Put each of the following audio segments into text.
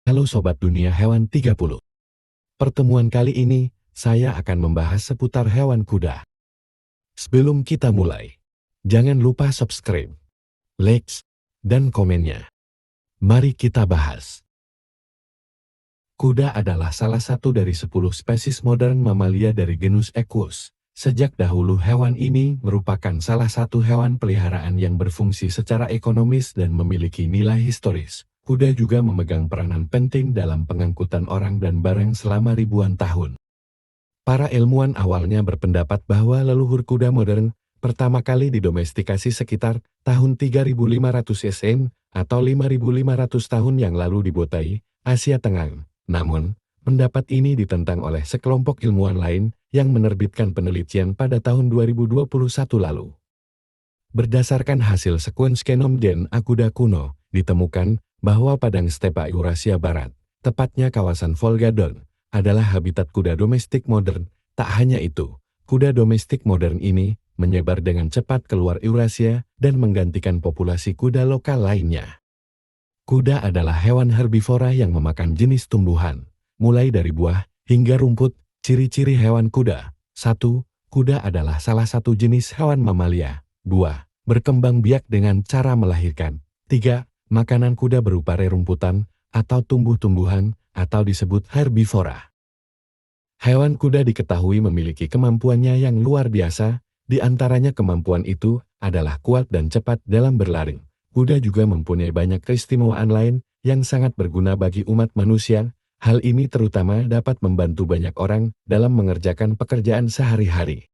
Halo Sobat Dunia Hewan 30. Pertemuan kali ini, saya akan membahas seputar hewan kuda. Sebelum kita mulai, jangan lupa subscribe, like, dan komennya. Mari kita bahas. Kuda adalah salah satu dari 10 spesies modern mamalia dari genus Equus. Sejak dahulu hewan ini merupakan salah satu hewan peliharaan yang berfungsi secara ekonomis dan memiliki nilai historis. Kuda juga memegang peranan penting dalam pengangkutan orang dan barang selama ribuan tahun. Para ilmuwan awalnya berpendapat bahwa leluhur kuda modern pertama kali didomestikasi sekitar tahun 3500 SN atau 5500 tahun yang lalu di Botai, Asia Tengah. Namun, pendapat ini ditentang oleh sekelompok ilmuwan lain yang menerbitkan penelitian pada tahun 2021 lalu. Berdasarkan hasil sekuens genom DNA kuda kuno, ditemukan bahwa padang stepa Eurasia Barat, tepatnya kawasan Volga Don, adalah habitat kuda domestik modern. Tak hanya itu, kuda domestik modern ini menyebar dengan cepat keluar Eurasia dan menggantikan populasi kuda lokal lainnya. Kuda adalah hewan herbivora yang memakan jenis tumbuhan, mulai dari buah hingga rumput. Ciri-ciri hewan kuda. 1. Kuda adalah salah satu jenis hewan mamalia. 2. Berkembang biak dengan cara melahirkan. 3. Makanan kuda berupa rerumputan atau tumbuh-tumbuhan atau disebut herbivora. Hewan kuda diketahui memiliki kemampuannya yang luar biasa, di antaranya kemampuan itu adalah kuat dan cepat dalam berlari. Kuda juga mempunyai banyak keistimewaan lain yang sangat berguna bagi umat manusia. Hal ini terutama dapat membantu banyak orang dalam mengerjakan pekerjaan sehari-hari.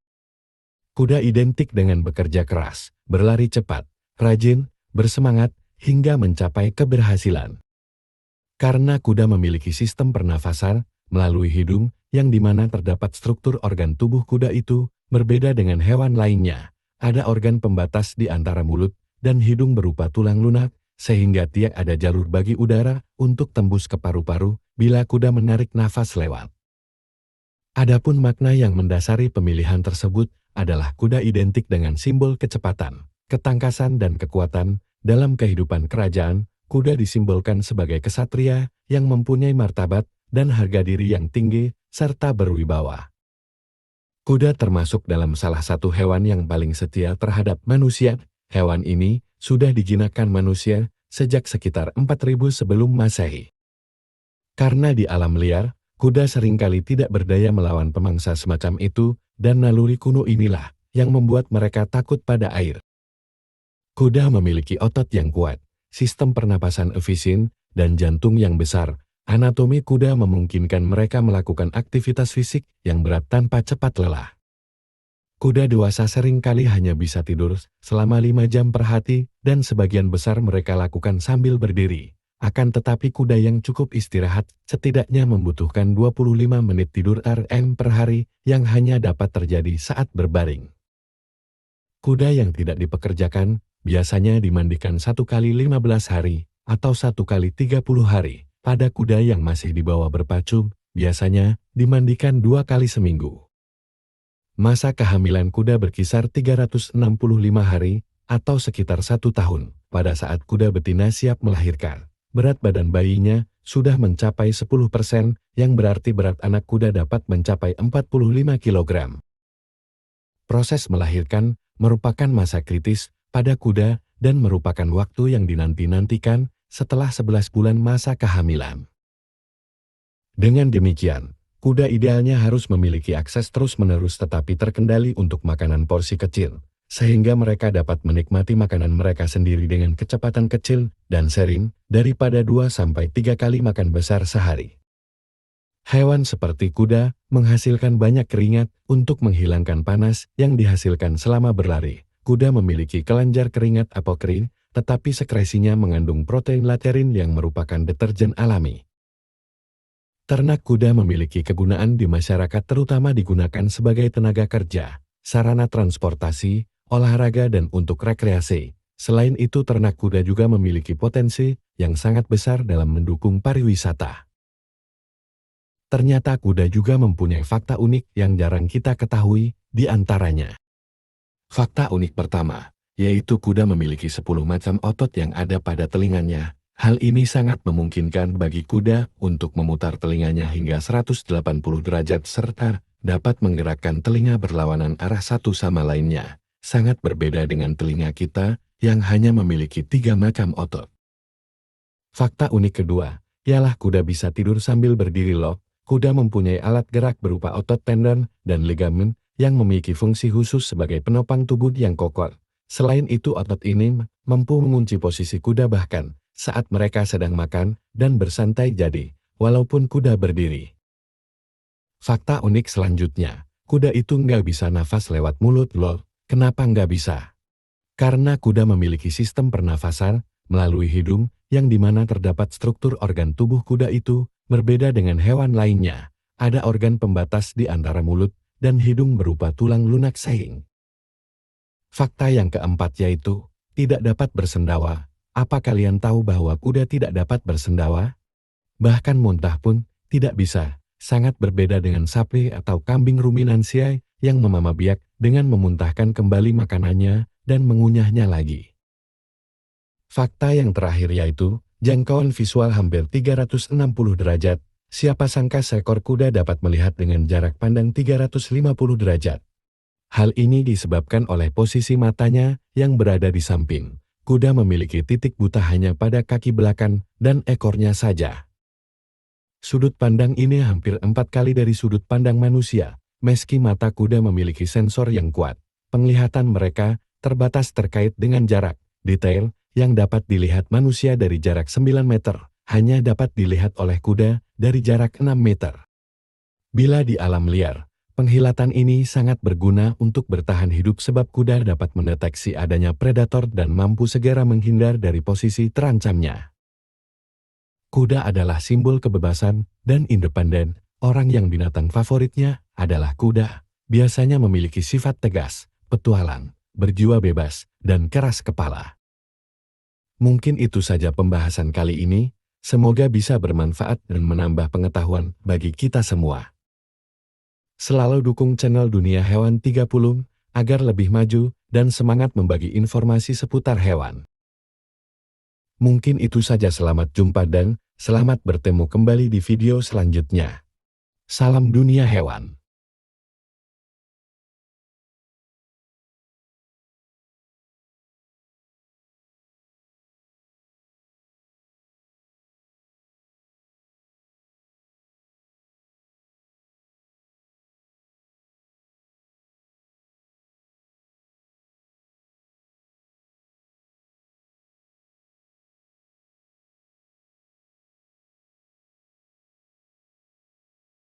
Kuda identik dengan bekerja keras, berlari cepat, rajin, bersemangat, hingga mencapai keberhasilan. Karena kuda memiliki sistem pernafasan melalui hidung, yang dimana terdapat struktur organ tubuh kuda itu berbeda dengan hewan lainnya. Ada organ pembatas di antara mulut dan hidung berupa tulang lunak, sehingga tidak ada jalur bagi udara untuk tembus ke paru-paru bila kuda menarik nafas lewat. Adapun makna yang mendasari pemilihan tersebut adalah kuda identik dengan simbol kecepatan, ketangkasan dan kekuatan. Dalam kehidupan kerajaan, kuda disimbolkan sebagai kesatria yang mempunyai martabat dan harga diri yang tinggi serta berwibawa. Kuda termasuk dalam salah satu hewan yang paling setia terhadap manusia. Hewan ini sudah dijinakkan manusia sejak sekitar 4000 sebelum Masehi. Karena di alam liar, kuda seringkali tidak berdaya melawan pemangsa semacam itu, dan naluri kuno inilah yang membuat mereka takut pada air. Kuda memiliki otot yang kuat, sistem pernapasan efisien, dan jantung yang besar. Anatomi kuda memungkinkan mereka melakukan aktivitas fisik yang berat tanpa cepat lelah. Kuda dewasa seringkali hanya bisa tidur selama 5 jam per hari dan sebagian besar mereka lakukan sambil berdiri. Akan tetapi kuda yang cukup istirahat setidaknya membutuhkan 25 menit tidur RM per hari yang hanya dapat terjadi saat berbaring. Kuda yang tidak dipekerjakan biasanya dimandikan 1 kali 15 hari atau 1 kali 30 hari. Pada kuda yang masih di bawah berpacu, biasanya dimandikan 2 kali seminggu. Masa kehamilan kuda berkisar 365 hari atau sekitar 1 tahun. Pada saat kuda betina siap melahirkan, berat badan bayinya sudah mencapai 10%, yang berarti berat anak kuda dapat mencapai 45 kg. Proses melahirkan merupakan masa kritis pada kuda dan merupakan waktu yang dinanti-nantikan setelah 11 bulan masa kehamilan. Dengan demikian, kuda idealnya harus memiliki akses terus-menerus tetapi terkendali untuk makanan porsi kecil, sehingga mereka dapat menikmati makanan mereka sendiri dengan kecepatan kecil dan sering, daripada 2-3 kali makan besar sehari. Hewan seperti kuda menghasilkan banyak keringat untuk menghilangkan panas yang dihasilkan selama berlari. Kuda memiliki kelenjar keringat apokrin, tetapi sekresinya mengandung protein laterin yang merupakan deterjen alami. Ternak kuda memiliki kegunaan di masyarakat, terutama digunakan sebagai tenaga kerja, sarana transportasi, olahraga dan untuk rekreasi. Selain itu, ternak kuda juga memiliki potensi yang sangat besar dalam mendukung pariwisata. Ternyata kuda juga mempunyai fakta unik yang jarang kita ketahui, di antaranya. Fakta unik pertama, yaitu kuda memiliki 10 macam otot yang ada pada telinganya. Hal ini sangat memungkinkan bagi kuda untuk memutar telinganya hingga 180 derajat serta dapat menggerakkan telinga berlawanan arah satu sama lainnya. Sangat berbeda dengan telinga kita yang hanya memiliki 3 macam otot. Fakta unik kedua, ialah kuda bisa tidur sambil berdiri loh. Kuda mempunyai alat gerak berupa otot tendon dan ligamen yang memiliki fungsi khusus sebagai penopang tubuh yang kokoh. Selain itu otot ini mampu mengunci posisi kuda bahkan saat mereka sedang makan dan bersantai jadi, walaupun kuda berdiri. Fakta unik selanjutnya, kuda itu nggak bisa nafas lewat mulut loh. Kenapa nggak bisa? Karena kuda memiliki sistem pernafasan melalui hidung yang dimana terdapat struktur organ tubuh kuda itu berbeda dengan hewan lainnya. Ada organ pembatas di antara mulut dan hidung berupa tulang lunak saing. Fakta yang keempat yaitu tidak dapat bersendawa. Apa kalian tahu bahwa kuda tidak dapat bersendawa? Bahkan muntah pun tidak bisa. Sangat berbeda dengan sapi atau kambing ruminansia yang memama biak dengan memuntahkan kembali makanannya dan mengunyahnya lagi. Fakta yang terakhir yaitu, jangkauan visual hampir 360 derajat. Siapa sangka seekor kuda dapat melihat dengan jarak pandang 350 derajat. Hal ini disebabkan oleh posisi matanya yang berada di samping. Kuda memiliki titik buta hanya pada kaki belakang dan ekornya saja. Sudut pandang ini hampir 4 kali dari sudut pandang manusia. Meski mata kuda memiliki sensor yang kuat, penglihatan mereka terbatas terkait dengan jarak. Detail yang dapat dilihat manusia dari jarak 9 meter, hanya dapat dilihat oleh kuda dari jarak 6 meter. Bila di alam liar, penglihatan ini sangat berguna untuk bertahan hidup sebab kuda dapat mendeteksi adanya predator dan mampu segera menghindar dari posisi terancamnya. Kuda adalah simbol kebebasan dan independen. Orang yang binatang favoritnya adalah kuda. Biasanya memiliki sifat tegas, petualang, berjiwa bebas, dan keras kepala. Mungkin itu saja pembahasan kali ini. Semoga bisa bermanfaat dan menambah pengetahuan bagi kita semua. Selalu dukung channel Dunia Hewan 30 agar lebih maju dan semangat membagi informasi seputar hewan. Mungkin itu saja, selamat jumpa dan selamat bertemu kembali di video selanjutnya. Salam Dunia Hewan.